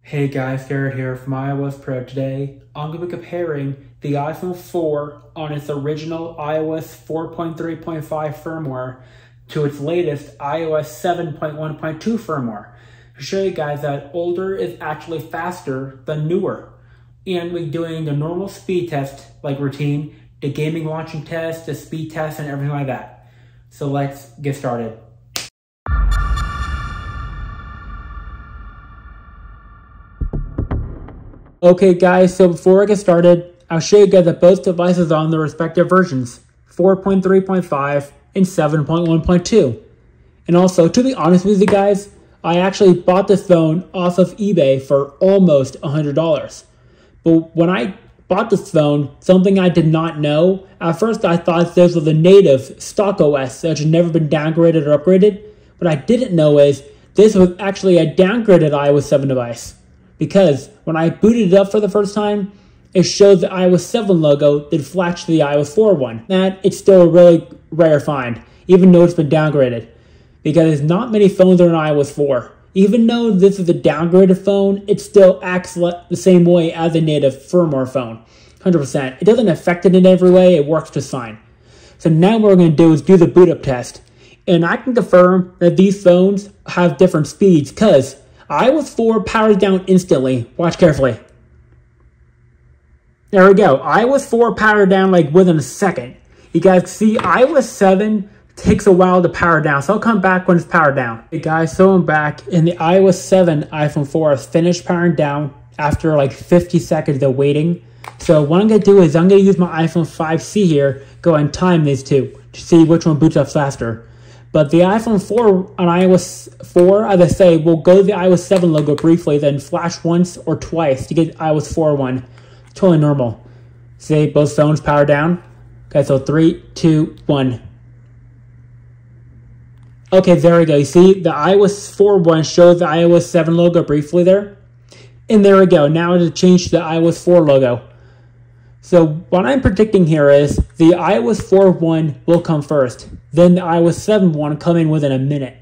Hey guys, Garrett here from iOS Pro. Today, I'm going to be comparing the iPhone 4 on its original iOS 4.3.5 firmware to its latest iOS 7.1.2 firmware to show you guys that older is actually faster than newer. And we're doing the normal speed test like routine, the gaming launching test, the speed test, and everything like that. So let's get started. Okay guys, so before I get started, I'll show you guys that both devices are on their respective versions, 4.3.5 and 7.1.2. And also, to be honest with you guys, I actually bought this phone off of eBay for almost $100. But when I bought this phone, something I did not know, at first I thought this was a native stock OS that had never been downgraded or upgraded. What I didn't know is this was actually a downgraded iOS 7 device. Because when I booted it up for the first time, it showed the iOS 7 logo that flashed to the iOS 4 one. That it's still a really rare find, even though it's been downgraded. Because not many phones are on iOS 4. Even though this is a downgraded phone, it still acts the same way as a native firmware phone. 100%. It doesn't affect it in every way, it works just fine. So now what we're going to do is do the boot up test. And I can confirm that these phones have different speeds because iOS 4 powers down instantly. Watch carefully. There we go. iOS 4 powered down like within a second. You guys see iOS 7 takes a while to power down. So I'll come back when it's powered down. Hey guys, so I'm back. And the iOS 7 iPhone 4 has finished powering down after like 50 seconds of waiting. So what I'm going to do is I'm going to use my iPhone 5C here, go and time these two to see which one boots up faster. But the iPhone 4 on iOS 4, as I say, will go to the iOS 7 logo briefly, then flash once or twice to get iOS 4 one. Totally normal. See, both phones power down. Okay, so 3, 2, 1. Okay, there we go. You see, the iOS 4 one shows the iOS 7 logo briefly there. And there we go. Now it'll change to the iOS 4 logo. So what I'm predicting here is the iOS 4 one will come first. Then the iOS 7 one will come in within a minute.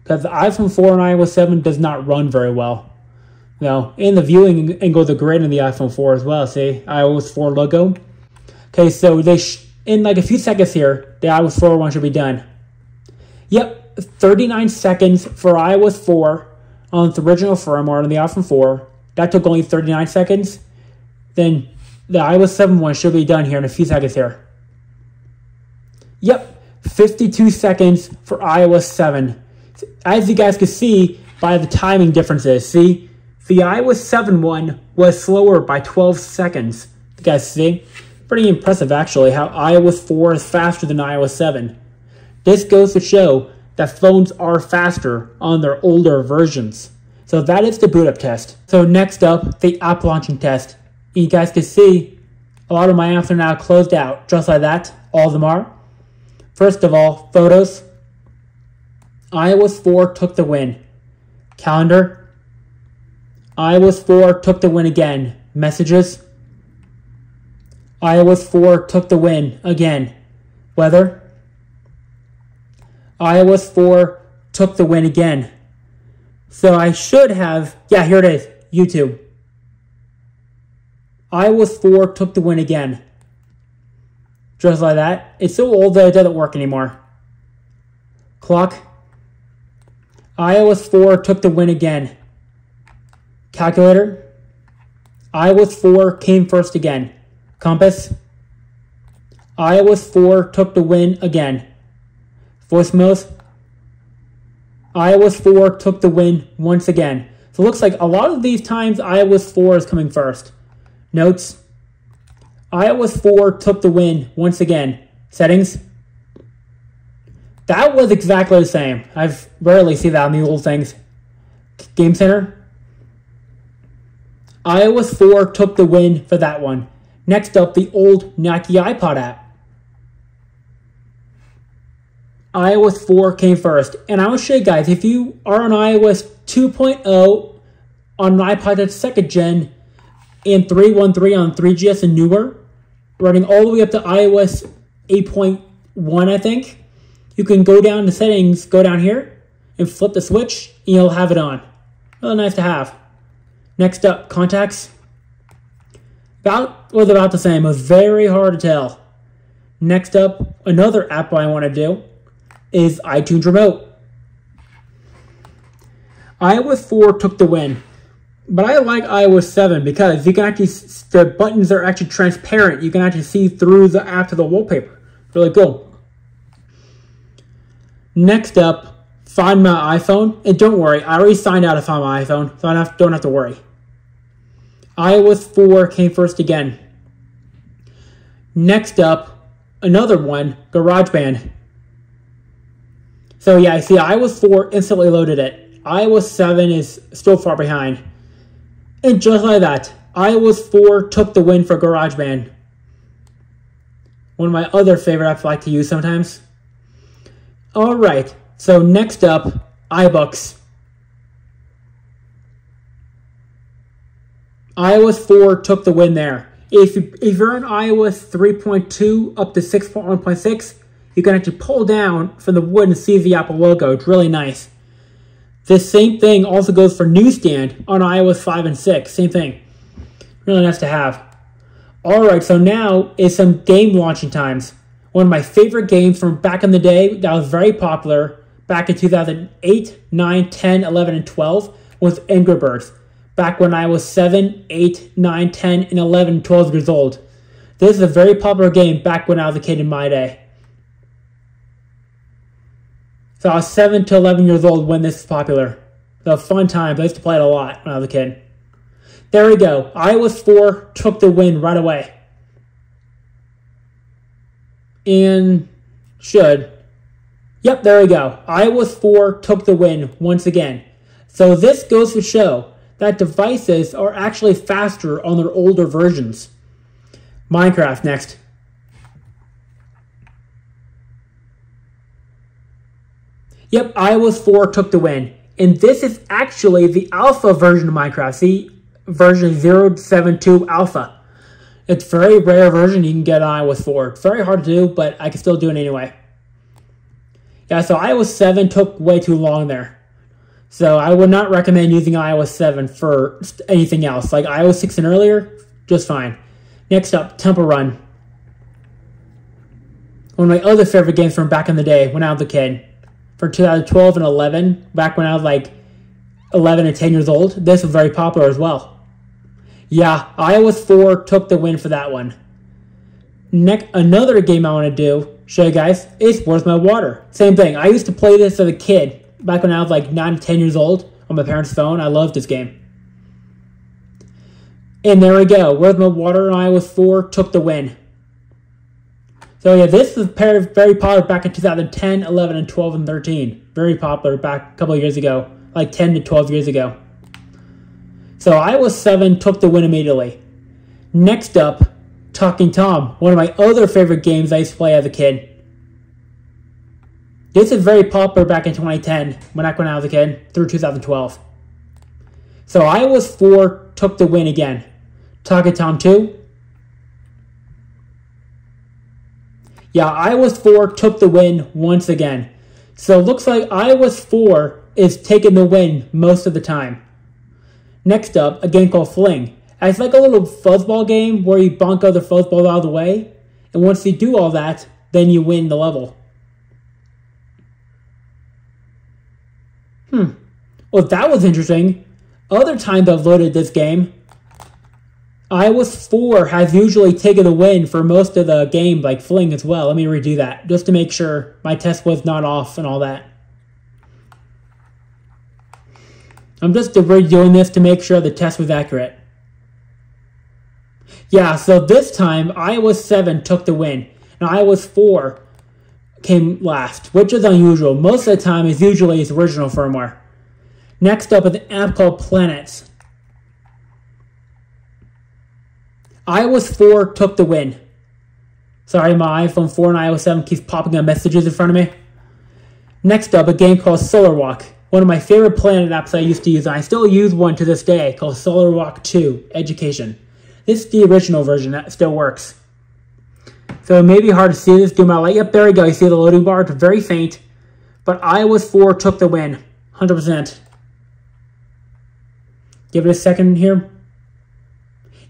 Because the iPhone 4 and iOS 7 does not run very well. Now, in the viewing angles are great in the iPhone 4 as well. See, iOS 4 logo. Okay, so in like a few seconds here, the iOS 4 one should be done. Yep, 39 seconds for iOS 4 on its original firmware on the iPhone 4. That took only 39 seconds. Then the iOS 7 one should be done here in a few seconds here. Yep, 52 seconds for iOS 7. As you guys can see by the timing differences, see, the iOS 7 one was slower by 12 seconds. You guys see? Pretty impressive actually how iOS 4 is faster than iOS 7. This goes to show that phones are faster on their older versions. So that is the boot up test. So next up, the app launching test. You guys can see a lot of my apps are now closed out, just like that. All of them are. First of all, photos. iOS 4 took the win. Calendar. iOS 4 took the win again. Messages. iOS 4 took the win again. Weather. iOS 4 took the win again. So I should have, yeah, here it is, YouTube. iOS 4 took the win again. Just like that. It's so old that it doesn't work anymore. Clock. iOS 4 took the win again. Calculator. iOS 4 came first again. Compass. iOS 4 took the win again. Voice mode. iOS 4 took the win once again. So it looks like a lot of these times iOS 4 is coming first. Notes. iOS 4 took the win once again. Settings. That was exactly the same. I've rarely seen that on the old things. Game Center. iOS 4 took the win for that one. Next up, the old Nike iPod app. iOS 4 came first. And I will show you guys, if you are on iOS 2.0 on an iPod that's second gen, and 3.1.3 on 3GS and newer, running all the way up to iOS 8.1, I think, you can go down to settings, go down here, and flip the switch, and you'll have it on. Really nice to have. Next up, contacts. Was about the same. It was very hard to tell. Next up, another app I want to do is iTunes Remote. iOS 4 took the win, but I like iOS 7 because you can actually, the buttons are actually transparent. You can actually see through the app to the wallpaper. Really cool. Next up, Find My iPhone. And don't worry, I already signed out of Find My iPhone, so I don't have to worry. iOS 4 came first again. Next up, another one, GarageBand. So yeah, I see iOS 4 instantly loaded it. iOS 7 is still far behind. And just like that, iOS 4 took the win for GarageBand. One of my other favorite apps I like to use sometimes. Alright, so next up, iBooks. iOS 4 took the win there. If you're on iOS 3.2 up to 6.1.6, you can actually pull down from the wood and see the Apple logo. It's really nice. This same thing also goes for Newsstand on iOS 5 and 6. Same thing. Really nice to have. Alright, so now is some game launching times. One of my favorite games from back in the day that was very popular back in 2008, 9, 10, 11, and 12 was Angry Birds. Back when I was 7, 8, 9, 10, and 11, 12 years old. This is a very popular game back when I was a kid in my day. So I was 7 to 11 years old when this was popular. It was a fun time. I used to play it a lot when I was a kid. There we go. iOS 4 took the win right away. And should. Yep, there we go. iOS 4 took the win once again. So this goes to show that devices are actually faster on their older versions. Minecraft next. Yep, iOS 4 took the win. And this is actually the alpha version of Minecraft. See, version 0.72 alpha. It's a very rare version you can get on iOS 4. It's very hard to do, but I can still do it anyway. Yeah, so iOS 7 took way too long there. So I would not recommend using iOS 7 for anything else. Like iOS 6 and earlier, just fine. Next up, Temple Run. One of my other favorite games from back in the day when I was a kid. For 2012 and 11, back when I was like 11 and 10 years old, this was very popular as well. Yeah, iOS 4 took the win for that one. Another game I want to show you guys, is Where's My Water? Same thing. I used to play this as a kid. Back when I was like 9 to 10 years old on my parents' phone. I loved this game. And there we go. Where's My Water on iOS 4 took the win. So yeah, this was very popular back in 2010, 11, and 12, and 13. Very popular back a couple of years ago. Like 10 to 12 years ago. So iOS 7 took the win immediately. Next up, Talking Tom. One of my other favorite games I used to play as a kid. This is very popular back in 2010, when I was a kid, through 2012. So iOS 4 took the win again. Talking Tom 2. Yeah, iOS 4 took the win once again. So it looks like iOS 4 is taking the win most of the time. Next up, a game called Fling. It's like a little fuzzball game where you bonk other fuzzballs out of the way. And once you do all that, then you win the level. Well, that was interesting. Other times I've loaded this game, iOS 4 has usually taken the win for most of the game, like Fling as well. Let me redo that, just to make sure my test was not off and all that. I'm just redoing this to make sure the test was accurate. Yeah, so this time, iOS 7 took the win, and iOS 4 came last, which is unusual. Most of the time, it's usually its original firmware. Next up is an app called Planets. iOS 4 took the win. Sorry, my iPhone 4 and iOS 7 keeps popping up messages in front of me. Next up, a game called Solar Walk. One of my favorite Planet apps I used to use, and I still use one to this day, called Solar Walk 2 Education. This is the original version that still works. So it may be hard to see this, do my light. Yep, there we go. You see the loading bar? It's very faint. But iOS 4 took the win. 100%. Give it a second here.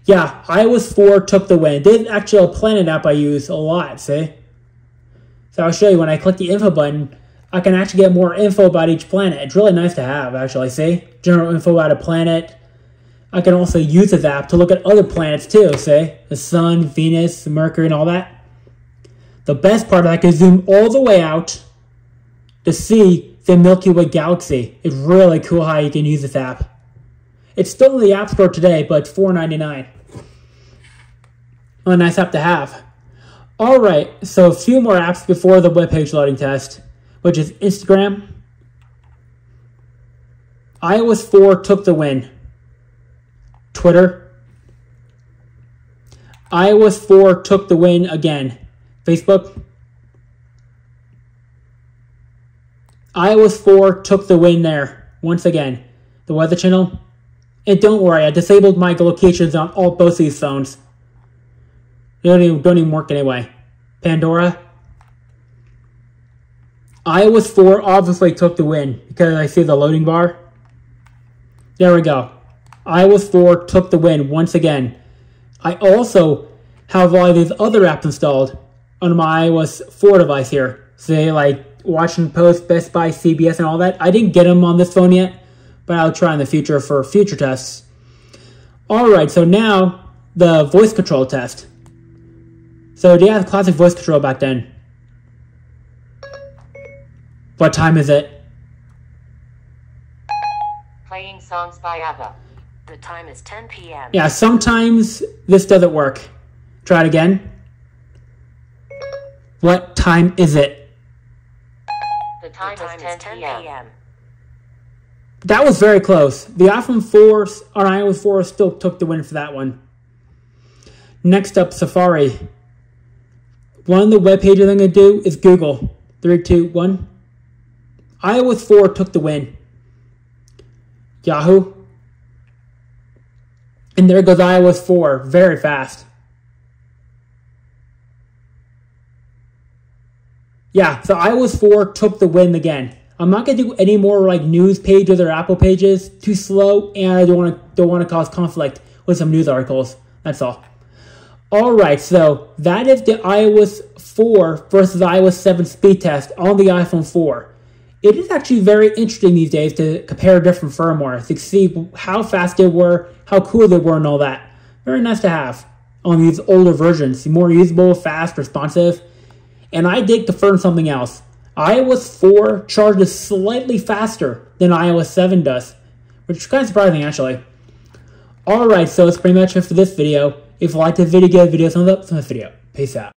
Yeah, iOS 4 took the win. This is actually a planet app I use a lot, see? So I'll show you when I click the info button, I can actually get more info about each planet. It's really nice to have, actually, see? General info about a planet. I can also use this app to look at other planets too, see? The Sun, Venus, Mercury, and all that. The best part is I can zoom all the way out to see the Milky Way galaxy. It's really cool how you can use this app. It's still in the App Store today, but it's $4.99. A nice app to have. Alright, so a few more apps before the webpage loading test, which is Instagram. iOS 4 took the win. Twitter. iOS 4 took the win again. Facebook. iOS 4 took the win there. Once again. The Weather Channel. And don't worry, I disabled my locations on both these phones. They don't even work anyway. Pandora. iOS 4 obviously took the win because I see the loading bar. There we go. iOS 4 took the win once again. I also have a lot of these other apps installed on my iOS 4 device here. Say like Washington Post, Best Buy, CBS, and all that. I didn't get them on this phone yet, but I'll try in the future for future tests. Alright, so now the voice control test. So do you have classic voice control back then? What time is it? Playing songs by ABBA. The time is 10 p.m. Yeah, sometimes this doesn't work. Try it again. What time is it? The time is 10 p.m. That was very close. The iPhone 4 or iOS 4 still took the win for that one. Next up, Safari. One of the web pages I'm going to do is Google. 3, 2, 1. iOS 4 took the win. Yahoo. And there goes iOS 4. Very fast. Yeah, so iOS 4 took the win again. I'm not going to do any more like news pages or Apple pages. Too slow, and I don't want to cause conflict with some news articles. That's all. Alright, so that is the iOS 4 versus iOS 7 speed test on the iPhone 4. It is actually very interesting these days to compare different firmware to see how fast they were, how cool they were, and all that. Very nice to have on these older versions. More usable, fast, responsive. And I did confirm something else. iOS 4 charges slightly faster than iOS 7 does, which is kind of surprising actually. Alright, so that's pretty much it for this video. If you liked the video, give the video a thumbs up, this video. Peace out.